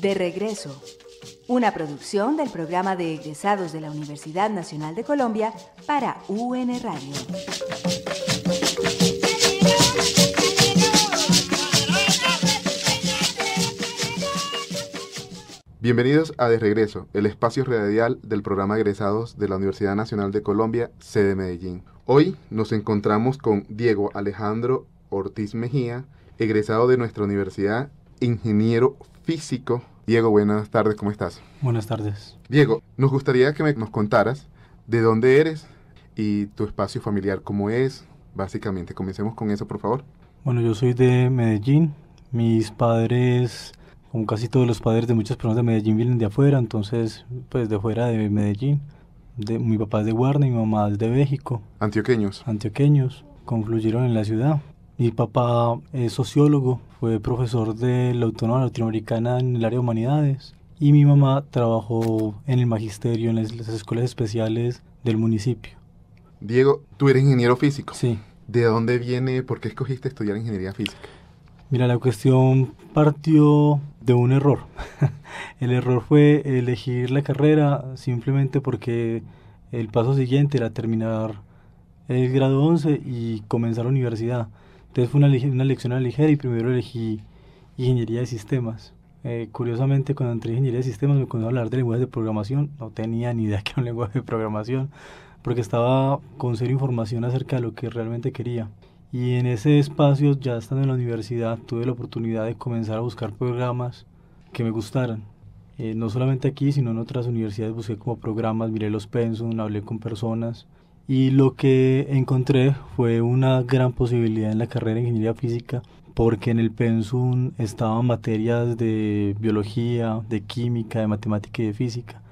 De regreso, una producción del programa de egresados de la Universidad Nacional de Colombia para UN Radio. Bienvenidos a De Regreso, el espacio radial del programa egresados de la Universidad Nacional de Colombia, sede Medellín. Hoy nos encontramos con Diego Alejandro Ortiz Mejía, egresado de nuestra universidad, ingeniero físico. Diego, buenas tardes, ¿cómo estás? Buenas tardes. Diego, nos gustaría que nos contaras de dónde eres y tu espacio familiar, cómo es, básicamente. Comencemos con eso, por favor. Bueno, yo soy de Medellín. Mis padres, como casi todos los padres de muchas personas de Medellín, vienen de afuera, entonces, pues de fuera de Medellín. Mi papá es de Guarne, mi mamá es de México. Antioqueños. Confluyeron en la ciudad. Mi papá es sociólogo, fue profesor de la Autónoma Latinoamericana en el área de humanidades, y mi mamá trabajó en el magisterio, en las escuelas especiales del municipio. Diego, tú eres ingeniero físico. Sí. ¿De dónde viene, por qué escogiste estudiar ingeniería física? Mira, la cuestión partió de un error. El error fue elegir la carrera simplemente porque el paso siguiente era terminar el grado 11 y comenzar la universidad. Entonces fue una elección ligera y primero elegí ingeniería de sistemas. Curiosamente, cuando entré en ingeniería de sistemas me comenzaron a hablar de lenguajes de programación. No tenía ni idea que era un lenguaje de programación, porque estaba con cero información acerca de lo que realmente quería. Y en ese espacio, ya estando en la universidad, tuve la oportunidad de comenzar a buscar programas que me gustaran. No solamente aquí, sino en otras universidades busqué como programas, miré los pensum, hablé con personas. Y lo que encontré fue una gran posibilidad en la carrera de ingeniería física, porque en el pensum estaban materias de biología, de química, de matemática y de física.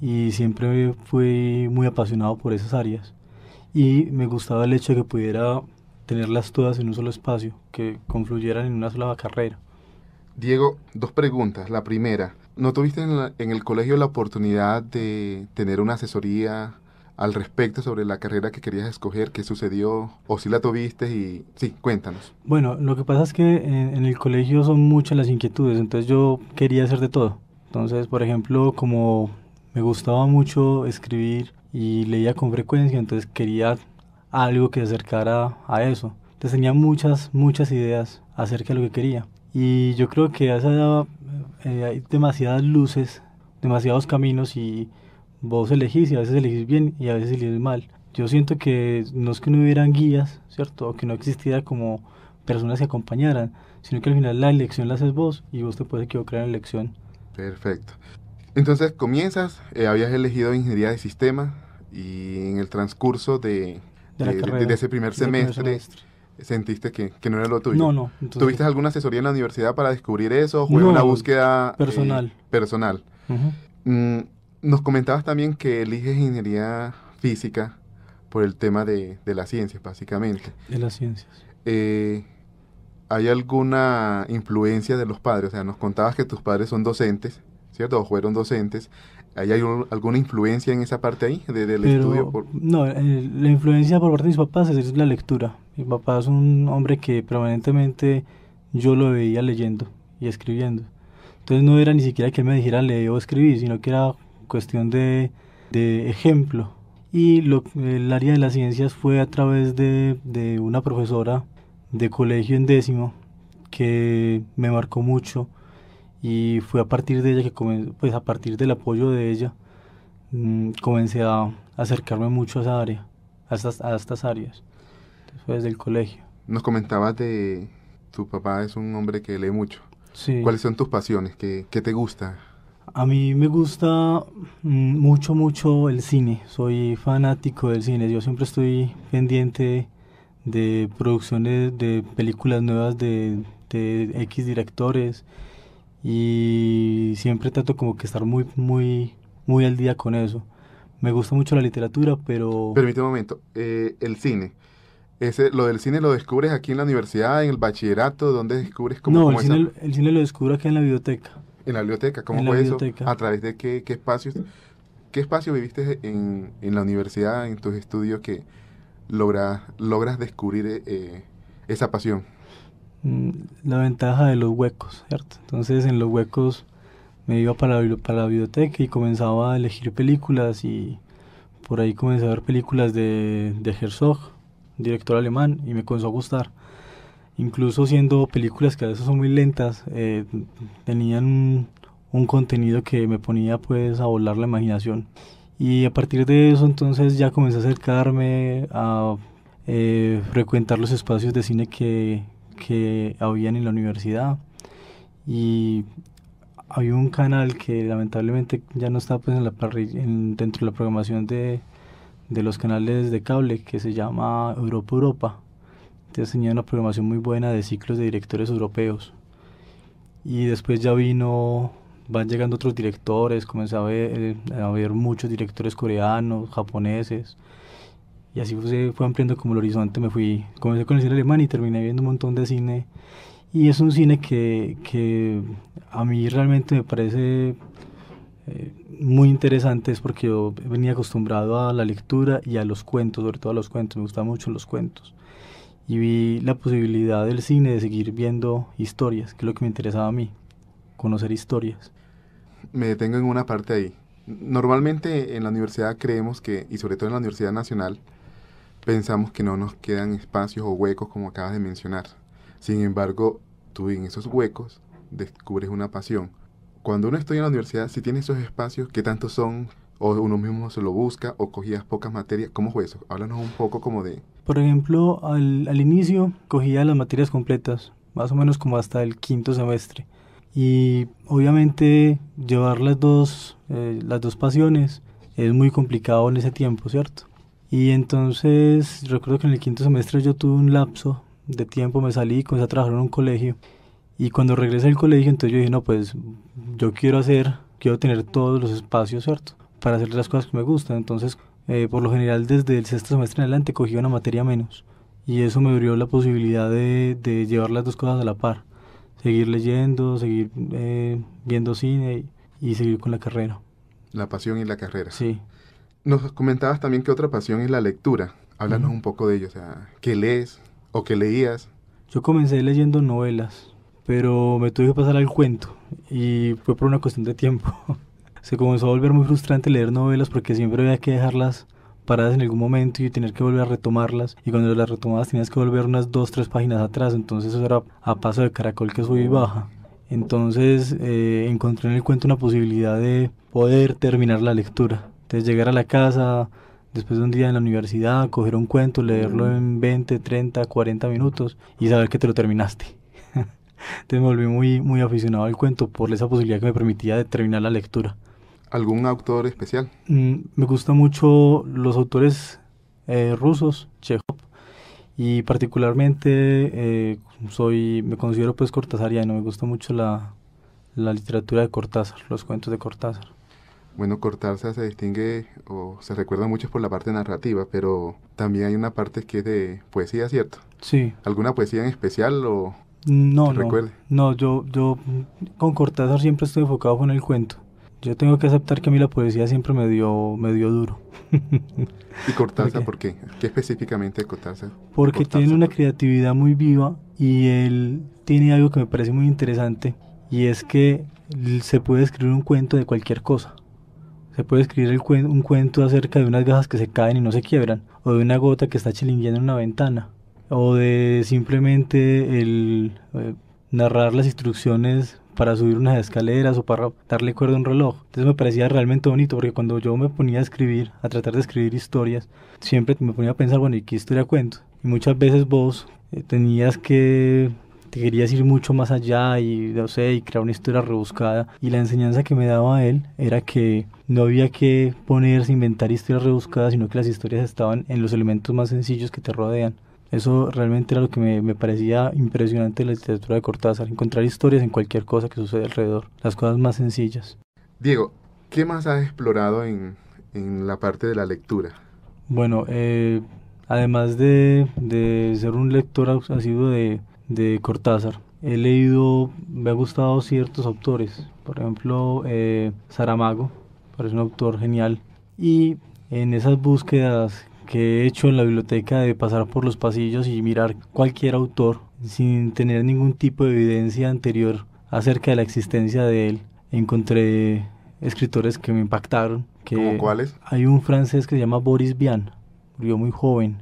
Y siempre fui muy apasionado por esas áreas. Y me gustaba el hecho de que pudiera tenerlas todas en un solo espacio, que confluyeran en una sola carrera. Diego, dos preguntas. La primera, ¿no tuviste en el colegio la oportunidad de tener una asesoría al respecto sobre la carrera que querías escoger? ¿Qué sucedió? ¿O si la tuviste? Y sí, cuéntanos. Bueno, lo que pasa es que en el colegio son muchas las inquietudes, entonces yo quería hacer de todo. Entonces, por ejemplo, como me gustaba mucho escribir y leía con frecuencia, entonces quería algo que se acercara a eso. Entonces tenía muchas ideas acerca de lo que quería. Y yo creo que a esa edad hay demasiadas luces, demasiados caminos, y vos elegís, y a veces elegís bien y a veces elegís mal. Yo siento que no es que no hubieran guías, ¿cierto? O que no existiera como personas que acompañaran, sino que al final la elección la haces vos y vos te puedes equivocar en la elección. Perfecto. Entonces comienzas, habías elegido ingeniería de sistemas y en el transcurso de ese primer semestre sentiste que no era lo tuyo. No. Entonces, ¿tuviste alguna asesoría en la universidad para descubrir eso? ¿O fue una búsqueda personal? Uh-huh. Nos comentabas también que eliges ingeniería física por el tema de las ciencias, básicamente. De las ciencias. ¿Hay alguna influencia de los padres? O sea, nos contabas que tus padres son docentes, ¿cierto? O fueron docentes. ¿Hay alguna influencia en esa parte ahí del estudio? No, la influencia por parte de mis papás es la lectura. Mi papá es un hombre que permanentemente yo lo veía leyendo y escribiendo. Entonces no era ni siquiera que él me dijera leer o escribir, sino que era cuestión de ejemplo. Y el área de las ciencias fue a través de una profesora de colegio en décimo que me marcó mucho. Y fue a partir de ella que a partir del apoyo de ella, comencé a acercarme mucho a esa área, a estas áreas. Entonces fue desde el colegio. Nos comentabas de tu papá es un hombre que lee mucho. Sí. ¿Cuáles son tus pasiones? ¿Qué te gusta? A mí me gusta mucho el cine. Soy fanático del cine. Yo siempre estoy pendiente de producciones de películas nuevas de X directores. Y siempre trato como que estar muy al día con eso. Me gusta mucho la literatura, pero... Permíteme un momento, el cine. ¿Lo del cine lo descubres aquí en la universidad, en el bachillerato? ¿Dónde descubres el cine lo descubro aquí en la biblioteca. ¿En la biblioteca? ¿Cómo fue eso? ¿A través de qué espacios? ¿Qué espacio viviste en la universidad, en tus estudios, que logras descubrir esa pasión? La ventaja de los huecos, ¿cierto? Entonces en los huecos me iba para la biblioteca y comenzaba a elegir películas, y por ahí comencé a ver películas de Herzog, director alemán, y me comenzó a gustar. Incluso siendo películas que a veces son muy lentas, tenían un contenido que me ponía pues a volar la imaginación. Y a partir de eso entonces ya comencé a acercarme a frecuentar los espacios de cine que habían en la universidad, y había un canal que lamentablemente ya no está pues en la dentro de la programación de los canales de cable, que se llama Europa. Entonces tenía una programación muy buena de ciclos de directores europeos, y después van llegando otros directores, comencé a ver muchos directores coreanos, japoneses, y así fue ampliando como el horizonte. Comencé con el cine alemán y terminé viendo un montón de cine, y es un cine que a mí realmente me parece muy interesante, es porque yo venía acostumbrado a la lectura y a los cuentos, sobre todo a los cuentos, me gustan mucho los cuentos, y vi la posibilidad del cine de seguir viendo historias, que es lo que me interesaba a mí, conocer historias. Me detengo en una parte ahí. Normalmente en la universidad creemos que, y sobre todo en la Universidad Nacional, pensamos que no nos quedan espacios o huecos como acabas de mencionar. Sin embargo, tú en esos huecos descubres una pasión. Cuando uno estudia en la universidad, si tiene esos espacios, ¿qué tantos son? ¿O uno mismo se lo busca? ¿O cogías pocas materias? ¿Cómo fue eso? Háblanos un poco como de... Por ejemplo, al inicio cogía las materias completas, más o menos como hasta el quinto semestre. Y obviamente llevar las dos pasiones es muy complicado en ese tiempo, ¿cierto? Y entonces recuerdo que en el quinto semestre yo tuve un lapso de tiempo, me salí y comencé a trabajar en un colegio. Y cuando regresé al colegio, entonces yo dije, no, pues yo quiero tener todos los espacios, ¿cierto? Para hacer las cosas que me gustan. Entonces, por lo general, desde el sexto semestre en adelante cogí una materia menos. Y eso me abrió la posibilidad de llevar las dos cosas a la par. Seguir leyendo, seguir viendo cine y seguir con la carrera. La pasión y la carrera. Sí. Nos comentabas también que otra pasión es la lectura. Háblanos un poco de ello, o sea, ¿qué lees o qué leías? Yo comencé leyendo novelas, pero me tuve que pasar al cuento, y fue por una cuestión de tiempo. Se comenzó a volver muy frustrante leer novelas porque siempre había que dejarlas paradas en algún momento y tener que volver a retomarlas, y cuando las retomabas tenías que volver unas 2-3 páginas atrás, entonces eso era a paso de caracol que sube y baja. Entonces encontré en el cuento una posibilidad de poder terminar la lectura. Entonces llegar a la casa después de un día en la universidad, coger un cuento, leerlo en 20, 30, 40 minutos y saber que te lo terminaste. Entonces me volví muy aficionado al cuento por esa posibilidad que me permitía de terminar la lectura. ¿Algún autor especial? Me gustan mucho los autores rusos, Chekhov, y particularmente me considero pues cortasariano. Me gusta mucho la literatura de Cortázar, los cuentos de Cortázar. Bueno, Cortázar se distingue o se recuerda mucho por la parte narrativa, pero también hay una parte que es de poesía, ¿cierto? Sí. ¿Alguna poesía en especial o no, que recuerde? No, yo con Cortázar siempre estoy enfocado con el cuento. Yo tengo que aceptar que a mí la poesía siempre me dio duro. ¿Y Cortázar por qué? ¿Qué específicamente de Cortázar? Porque tiene una creatividad muy viva, y él tiene algo que me parece muy interesante, y es que se puede escribir un cuento de cualquier cosa. Se puede escribir un cuento acerca de unas gafas que se caen y no se quiebran, o de una gota que está chilingueando en una ventana, o de simplemente narrar las instrucciones para subir unas escaleras o para darle cuerda a un reloj. Entonces me parecía realmente bonito, porque cuando yo me ponía a tratar de escribir historias, siempre me ponía a pensar, bueno, ¿y qué historia cuento? Y muchas veces vos te querías ir mucho más allá y, no sé, y crear una historia rebuscada, y la enseñanza que me daba él era que no había que ponerse a inventar historias rebuscadas, sino que las historias estaban en los elementos más sencillos que te rodean. Eso realmente era lo que me parecía impresionante de la literatura de Cortázar, encontrar historias en cualquier cosa que sucede alrededor, las cosas más sencillas. Diego, ¿qué más has explorado en la parte de la lectura? Bueno, además de ser un lector asiduo de Cortázar, me ha gustado ciertos autores, por ejemplo, Saramago, parece un autor genial, y en esas búsquedas que he hecho en la biblioteca de pasar por los pasillos y mirar cualquier autor sin tener ningún tipo de evidencia anterior acerca de la existencia de él, encontré escritores que me impactaron. ¿Cómo cuáles? Hay un francés que se llama Boris Vian, murió muy joven.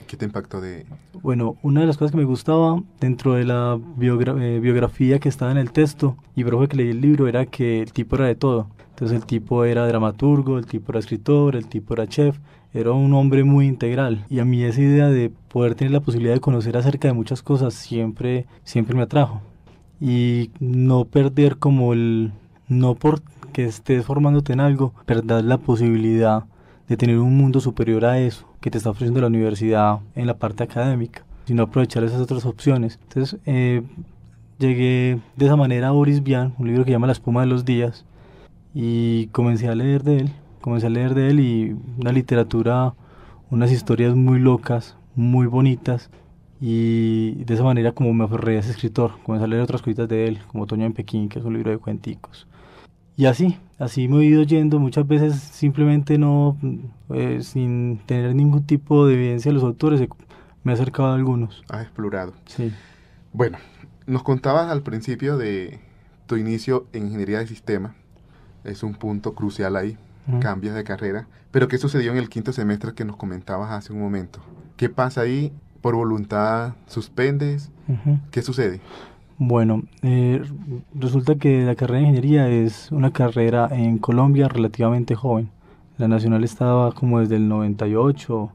¿Qué te impactó de...? Bueno, una de las cosas que me gustaba dentro de la biografía que estaba en el texto, y por eso que leí el libro, era que el tipo era de todo. Entonces el tipo era dramaturgo, el tipo era escritor, el tipo era chef, era un hombre muy integral. Y a mí esa idea de poder tener la posibilidad de conocer acerca de muchas cosas siempre me atrajo. Y no perder como no porque estés formándote en algo, perder la posibilidad de tener un mundo superior a eso que te está ofreciendo la universidad en la parte académica, sino aprovechar esas otras opciones. Entonces llegué de esa manera a Boris Vian, un libro que se llama La espuma de los días, y comencé a leer de él y una literatura, unas historias muy locas, muy bonitas, y de esa manera como me aferré a ese escritor, comencé a leer otras cositas de él, como Otoño en Pekín, que es un libro de cuenticos. Y así me he ido yendo, muchas veces simplemente no, sin tener ningún tipo de evidencia de los autores, me he acercado a algunos. Has explorado. Sí. Bueno, nos contabas al principio de tu inicio en ingeniería de sistemas, es un punto crucial ahí, cambias de carrera, pero ¿qué sucedió en el quinto semestre que nos comentabas hace un momento? ¿Qué pasa ahí? ¿Por voluntad suspendes? ¿Qué sucede? Bueno, resulta que la carrera de ingeniería es una carrera en Colombia relativamente joven. La nacional estaba como desde el 98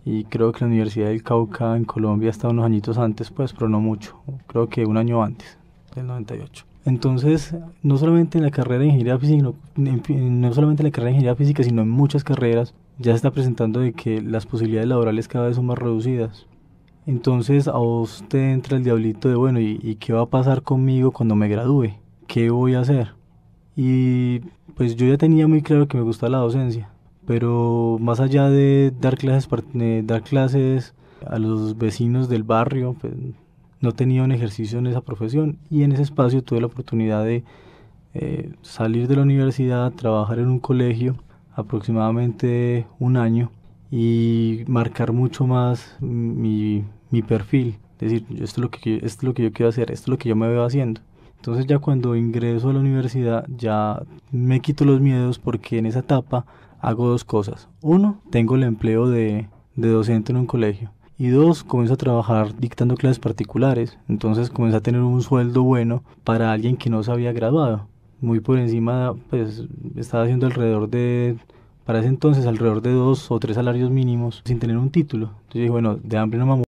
y creo que la Universidad del Cauca en Colombia estaba unos añitos antes, pues, pero no mucho, creo que un año antes del 98. Entonces, no solamente en la carrera de ingeniería física, no solamente en la carrera de ingeniería física, sino en muchas carreras ya se está presentando de que las posibilidades laborales cada vez son más reducidas. Entonces a vos te entra el diablito de, bueno, ¿y qué va a pasar conmigo cuando me gradúe? ¿Qué voy a hacer? Y pues yo ya tenía muy claro que me gustaba la docencia, pero más allá de dar clases a los vecinos del barrio, pues no tenía un ejercicio en esa profesión, y en ese espacio tuve la oportunidad de salir de la universidad, trabajar en un colegio aproximadamente un año, y marcar mucho más mi perfil, es decir, esto es lo que yo quiero hacer, esto es lo que yo me veo haciendo. Entonces ya cuando ingreso a la universidad ya me quito los miedos, porque en esa etapa hago dos cosas. Uno, tengo el empleo de docente en un colegio, y dos, comienzo a trabajar dictando clases particulares. Entonces comencé a tener un sueldo bueno para alguien que no se había graduado, muy por encima, pues estaba haciendo para ese entonces alrededor de 2 o 3 salarios mínimos sin tener un título. Entonces dije, bueno, de hambre no me